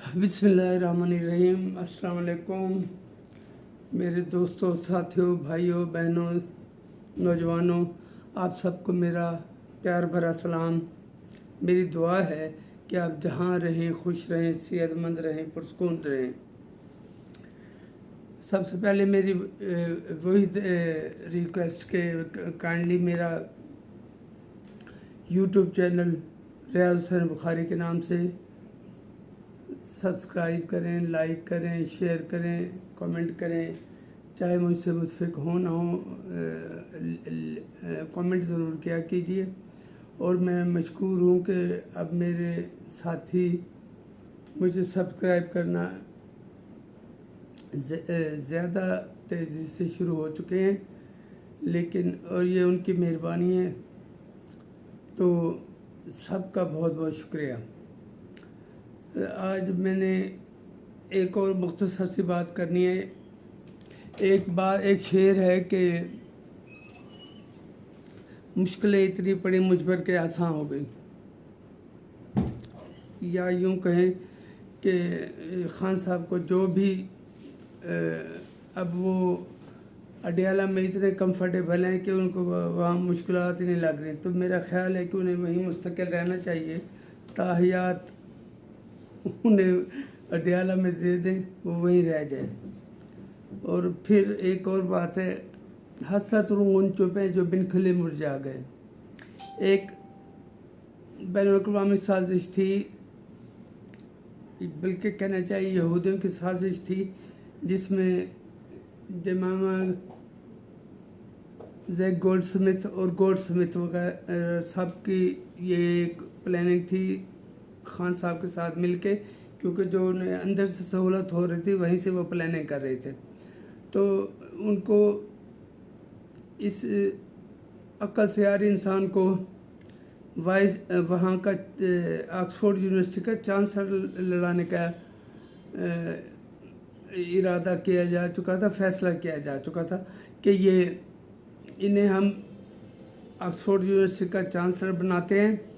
बिस्मिल्लाहिर्रहमानिर्रहीम। अस्सलाम वालेकुम मेरे दोस्तों, साथियों, भाइयों, बहनों, नौजवानों, आप सबको मेरा प्यार भरा सलाम। मेरी दुआ है कि आप जहाँ रहें खुश रहें, सेहतमंद रहें, पुरसकून रहें। सबसे पहले मेरी वही रिक्वेस्ट के काइंडली मेरा यूट्यूब चैनल रियाज हुसैन बुखारी के नाम से सब्सक्राइब करें, लाइक करें, शेयर करें, कमेंट करें। चाहे मुझसे मुतफिक हो ना हो, कमेंट ज़रूर किया कीजिए। और मैं मशकूर हूँ कि अब मेरे साथी मुझे सब्सक्राइब करना ज़्यादा तेज़ी से शुरू हो चुके हैं, लेकिन और ये उनकी मेहरबानी है, तो सबका बहुत बहुत शुक्रिया। आज मैंने एक और मुख्तसर सी बात करनी है। एक शेर है कि मुश्किलें इतनी पड़ी मुझ पर के आसान हो गई, या यूं कहें कि खान साहब को जो भी अब वो अडियाला में इतने कंफर्टेबल हैं कि उनको वहाँ मुश्किलात ही नहीं लग रही। तो मेरा ख्याल है कि उन्हें वहीं मुस्तकिल रहना चाहिए, ताहियात उन्हें अडियाला में दे दें, वो वहीं रह जाए। और फिर एक और बात है, हसरत उन चुपें जो बिन खिले मुरझा गए। एक बैनुल-अक़वामी साजिश थी, बल्कि कहना चाहिए यहूदियों की साजिश थी, जिसमें जमामा जैक गोल्डस्मिथ और गोल्डस्मिथ वगैरह सब की ये एक प्लानिंग थी खान साहब के साथ मिलके, क्योंकि जो उन्हें अंदर से सहूलत हो रही थी वहीं से वो प्लानिंग कर रहे थे। तो उनको इस अक्ल से यार इंसान को वहाँ का ऑक्सफोर्ड यूनिवर्सिटी का चांसलर लड़ाने का इरादा किया जा चुका था, फैसला किया जा चुका था कि इन्हें हम ऑक्सफोर्ड यूनिवर्सिटी का चांसलर बनाते हैं,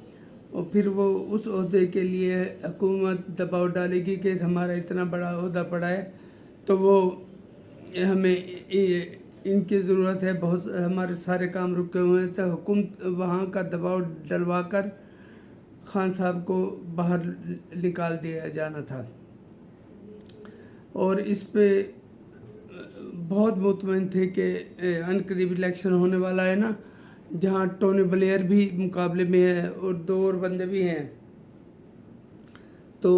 और फिर वो उस ओहदे के लिए हुकूमत दबाव डालेगी कि हमारा इतना बड़ा ओहदा पड़ा है, तो वो हमें इनकी ज़रूरत है, बहुत हमारे सारे काम रुके हुए हैं। तो हुकूमत वहाँ का दबाव डलवा कर खान साहब को बाहर निकाल दिया जाना था। और इस पे बहुत मुतमईन थे कि अनकरीब इलेक्शन होने वाला है ना, जहाँ टोनी ब्लेयर भी मुकाबले में है और दो और बंदे भी हैं, तो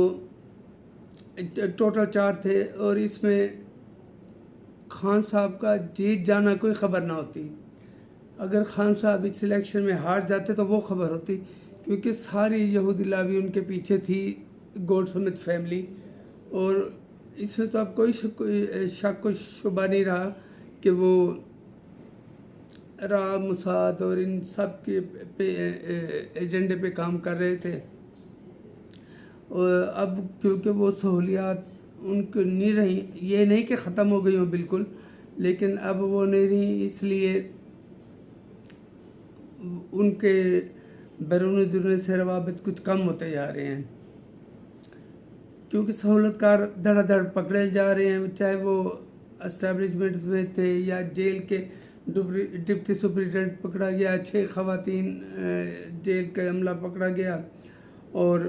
टोटल 4 थे। और इसमें खान साहब का जीत जाना कोई ख़बर ना होती। अगर खान साहब इस इलेक्शन में हार जाते तो वो खबर होती, क्योंकि सारी यहूदी लावी उनके पीछे थी, गोल्डस्मिथ फैमिली। और इसमें तो अब कोई शक शुबा नहीं रहा कि वो मुसाद और इन सब के एजेंडे पे काम कर रहे थे। और अब क्योंकि वो सहूलियात उनको नहीं रही, ये नहीं कि ख़त्म हो गई हो बिल्कुल, लेकिन अब वो नहीं रही, इसलिए उनके बैरून दुनिया से रवाबित कुछ कम होते जा रहे हैं, क्योंकि सहूलतकार धड़ाधड़ पकड़े जा रहे हैं, चाहे वो एस्टेब्लिशमेंट में थे या जेल के डिप्टी सुपरिटेंडेंट पकड़ा गया, 6 ख़वातीन जेल का अमला पकड़ा गया, और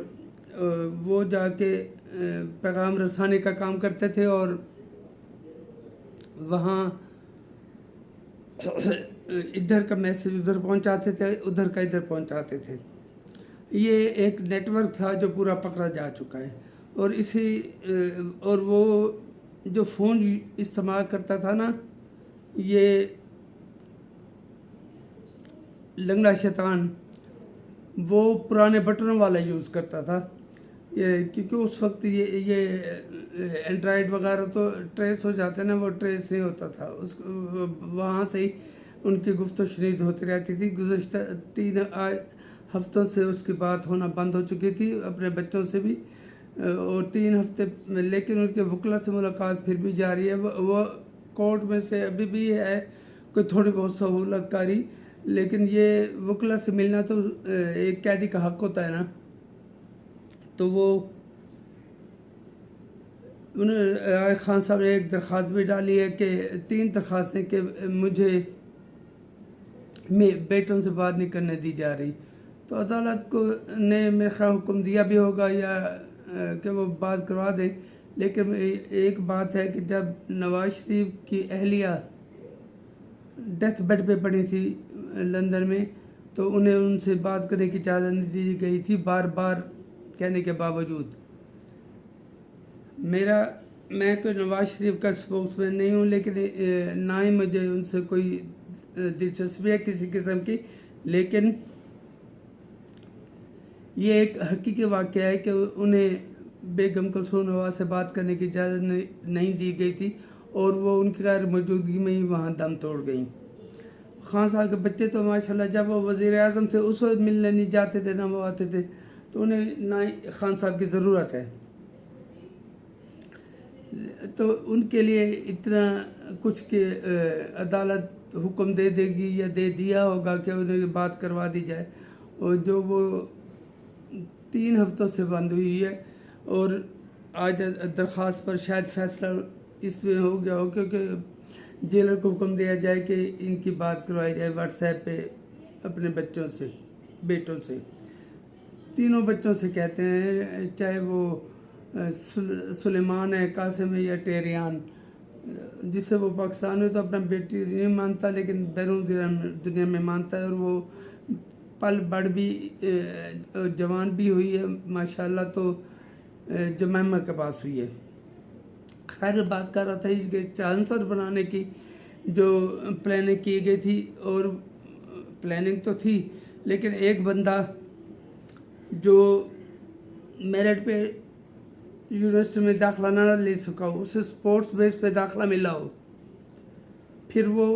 वो जाके पैगाम रसानी का काम करते थे और वहाँ इधर का मैसेज उधर पहुँचाते थे, उधर का इधर पहुँचाते थे। ये एक नेटवर्क था जो पूरा पकड़ा जा चुका है। और वो जो फ़ोन इस्तेमाल करता था ना, ये लंगड़ा शैतान, वो पुराने बटनों वाला यूज़ करता था, क्योंकि उस वक्त ये एंड्रॉयड वगैरह तो ट्रेस हो जाते ना, वो ट्रेस नहीं होता था। वहाँ से ही उनकी गुफ्तगू शनीद होती रहती थी। गुज़श्ता 3 हफ्तों से उसकी बात होना बंद हो चुकी थी अपने बच्चों से भी, और 3 हफ्ते, लेकिन उनके वकला से मुलाकात फिर भी जारी है। वो कोर्ट में से अभी भी है कोई थोड़ी बहुत सहूलतकारी, लेकिन ये वकला से मिलना तो एक कैदी का हक होता है ना, तो वो انہوں خان صاحب نے ایک درخواست بھی ڈالی ہے کہ 3 درخواستیں کہ مجھے بیٹوں سے بات نہیں کرنے دی جا رہی، تو عدالت کو نے میرے خیال حکم دیا بھی ہوگا یا کہ وہ بات کروا دیں. لیکن ایک بات ہے کہ جب نواز شریف کی اہلیہ ڈیتھ بیڈ پہ پڑی تھی لندن میں، تو انہیں ان سے بات کرنے کی اجازت نہیں دی گئی تھی بار بار کہنے کے باوجود. میں کوئی نواز شریف کا سپوکس مین نہیں ہوں، لیکن نہ ہی مجھے ان سے کوئی دلچسپی ہے کسی قسم کی، لیکن یہ ایک حقیقی واقعہ ہے کہ انہیں بیگم کلثوم نواز سے بات کرنے کی اجازت نہیں دی گئی تھی، اور وہ ان کی غیر موجودگی میں ہی وہاں دم توڑ گئیں. خان صاحب کے بچے تو ماشاءاللہ جب وہ وزیر اعظم تھے اس وقت ملنے نہیں جاتے تھے، نہ وہ آتے تھے، تو انہیں نہ ہی خان صاحب کی ضرورت ہے. تو ان کے لیے اتنا کچھ کہ عدالت حکم دے دے گی یا دے دیا ہوگا کہ انہیں بات کروا دی جائے، اور جو وہ 3 ہفتوں سے بند ہوئی ہے. اور آج درخواست پر شاید فیصلہ اس میں ہو گیا ہو، کیونکہ جیلر کو حکم دیا جائے کہ ان کی بات کروائی جائے واٹس ایپ پہ اپنے بچوں سے، بیٹوں سے، تینوں بچوں سے کہتے ہیں، چاہے وہ سلیمان ہے، قاسم ہے یا ٹیریان. جس سے وہ پاکستان میں تو اپنا بیٹی نہیں مانتا، لیکن بیرون دنیا میں مانتا ہے، اور وہ پل بڑھ بھی جوان بھی ہوئی ہے ماشاءاللہ، تو جمائمہ کے پاس ہوئی ہے. خیر بات کر رہا تھا اس کے چانسلر بنانے کی جو پلاننگ کی گئی تھی، اور پلاننگ تو تھی، لیکن ایک بندہ جو میرٹ پہ یونیورسٹی میں داخلہ نہ لے سکا ہو، اسے سپورٹس بیس پہ داخلہ ملا ہو، پھر وہ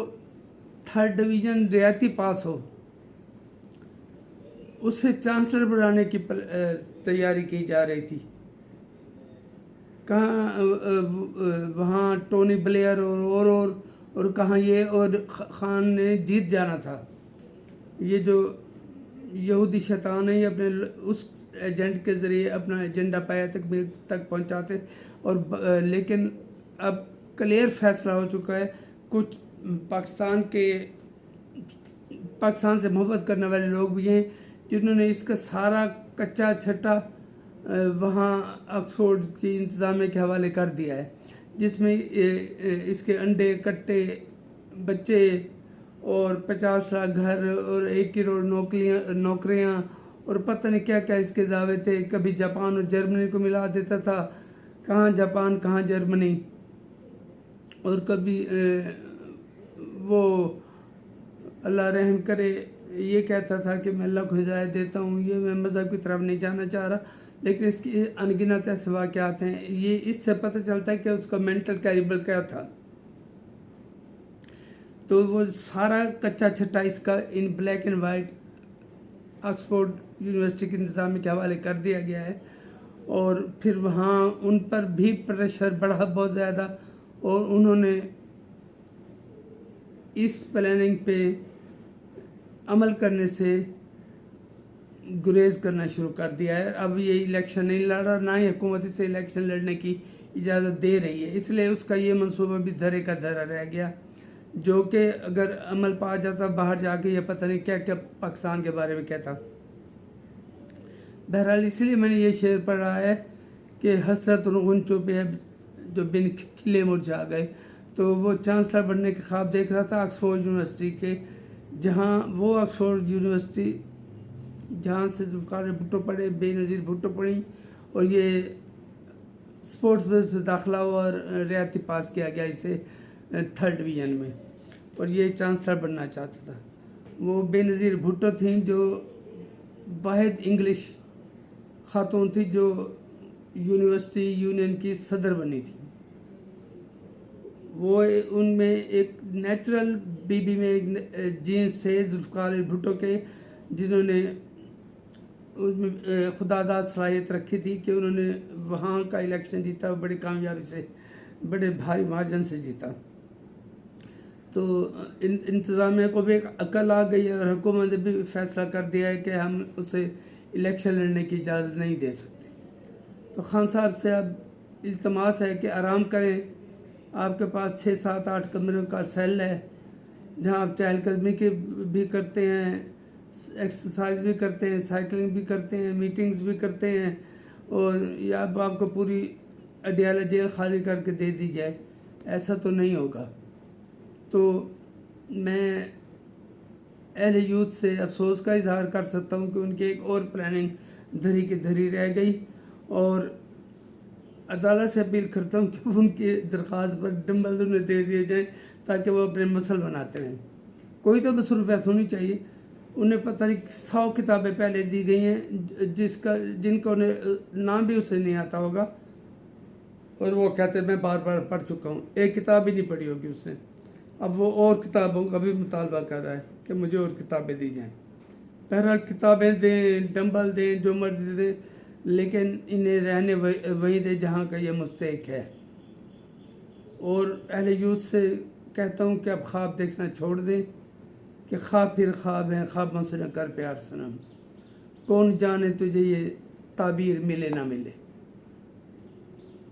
3rd ڈویژن ریاتی پاس ہو، اس سے چانسلر بنانے کی تیاری کی جا رہی تھی. کہاں وہاں ٹونی بلیئر اور کہاں یہ، اور خان نے جیت جانا تھا. یہ جو یہودی شیطان ہے، یہ اپنے اس ایجنٹ کے ذریعے اپنا ایجنڈا پایا تک پہنچاتے، اور لیکن اب کلیئر فیصلہ ہو چکا ہے. کچھ پاکستان سے محبت کرنے والے لوگ بھی ہیں جنہوں نے اس کا سارا کچا چھٹا وہاں آکسفورڈ کی انتظامیہ کے حوالے کر دیا ہے، جس میں اس کے انڈے کٹے بچے اور 50 لاکھ گھر اور 1 کروڑ نوکریاں اور پتہ نہیں کیا کیا اس کے دعوے تھے. کبھی جاپان اور جرمنی کو ملا دیتا تھا، کہاں جاپان کہاں جرمنی، اور کبھی وہ اللہ رحم کرے یہ کہتا تھا کہ میں اللہ کو ہدایت دیتا ہوں. یہ میں مذہب کی طرف نہیں جانا چاہ رہا، لیکن اس کی انگنت ایسے واقعات ہیں. یہ اس سے پتہ چلتا ہے کہ اس کا مینٹل کیریبر کیا تھا. تو وہ سارا کچا چھٹا اس کا in black and white Oxford university کے انتظامیہ کے حوالے کر دیا گیا ہے، اور پھر وہاں ان پر بھی پریشر بڑھا بہت زیادہ، اور انہوں نے اس پلاننگ پہ عمل کرنے سے گریز کرنا شروع کر دیا ہے. اب یہ الیکشن نہیں لڑ رہا، نہ ہی حکومت سے الیکشن لڑنے کی اجازت دے رہی ہے، اس لیے اس کا یہ منصوبہ بھی دھرے کا دھرا رہ گیا، جو کہ اگر عمل پا جاتا باہر جا کے یہ پتہ نہیں کیا کیا پاکستان کے بارے میں کہتا. بہرحال اس لیے میں نے یہ شعر پڑھا ہے کہ حسرت غنچوں پہ جو بن کھلے مرجھا گئے. تو وہ چانسلر بننے کے خواب دیکھ رہا تھا آکسفورڈ یونیورسٹی کے، جہاں وہ آکسفورڈ یونیورسٹی جہاں سے ذوالفقار بھٹو پڑھے، بے نظیر بھٹو پڑھی، اور یہ سپورٹس میں داخلہ ہوا اور ریاتی پاس کیا گیا اسے 3rd ڈویژن میں، اور یہ چانسلر بننا چاہتا تھا. وہ بے نظیر بھٹو تھیں جو واحد انگلش خاتون تھی جو یونیورسٹی یونین کی صدر بنی تھی. وہ ان میں ایک نیچرل بی میں ایک جینس تھے ذوالفقار بھٹو کے، جنہوں نے اس میں خدا داد صلاحیت رکھی تھی کہ انہوں نے وہاں کا الیکشن جیتا، بڑی کامیابی سے، بڑے بھاری مارجن سے جیتا. تو انتظامیہ کو بھی ایک عقل آ گئی ہے، اور حکومت نے بھی فیصلہ کر دیا ہے کہ ہم اسے الیکشن لڑنے کی اجازت نہیں دے سکتے. تو خان صاحب سے اب इल्तमास है कि आराम करें। आपके पास 6, 7, 8 कमरों का सेल है जहां आप चहलकदमी के भी करते हैं, एक्सरसाइज भी करते हैं, साइकिलिंग भी करते हैं, मीटिंग्स भी करते हैं, और या अब आपको पूरी अडियाला जेल खाली करके दे दी जाए, ऐसा तो नहीं होगा। तो मैं अहले यूथ से अफसोस का इजहार कर सकता हूँ कि उनकी एक और प्लानिंग धरी की धरी रह गई, और अदालत से अपील करता हूँ कि उनकी दरख्वास्त पर डंबल उन्हें दे दिए जाए ताकि वो अपने मसल बनाते रहें। कोई तो मसरूफियत होनी चाहिए। उन्हें पता नहीं 100 किताबें पहले दी गई हैं जिनका उन्हें नाम भी उससे नहीं आता होगा, और वो कहते हैं मैं बार बार पढ़ चुका हूँ, एक किताब ही नहीं पढ़ी होगी उसने। अब वो और किताबों का भी मुतालबा कर रहा है कि मुझे और किताबें दी जाएं। बहरहाल किताबें दें, डंबल दें, जो मर्जी दें, लेकिन इन्हें रहने वहीं दें जहाँ का ये मुस्तहिक है। और अहले यूथ से कहता हूँ कि अब ख्वाब देखना छोड़ दें कि ख्वाब फिर ख्वाब हैं, ख्वाबों से न कर प्यार सनम, कौन जाने तुझे ये ताबीर मिले ना मिले।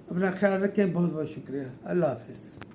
अपना ख्याल रखें। बहुत बहुत शुक्रिया। अल्लाह हाफिज़।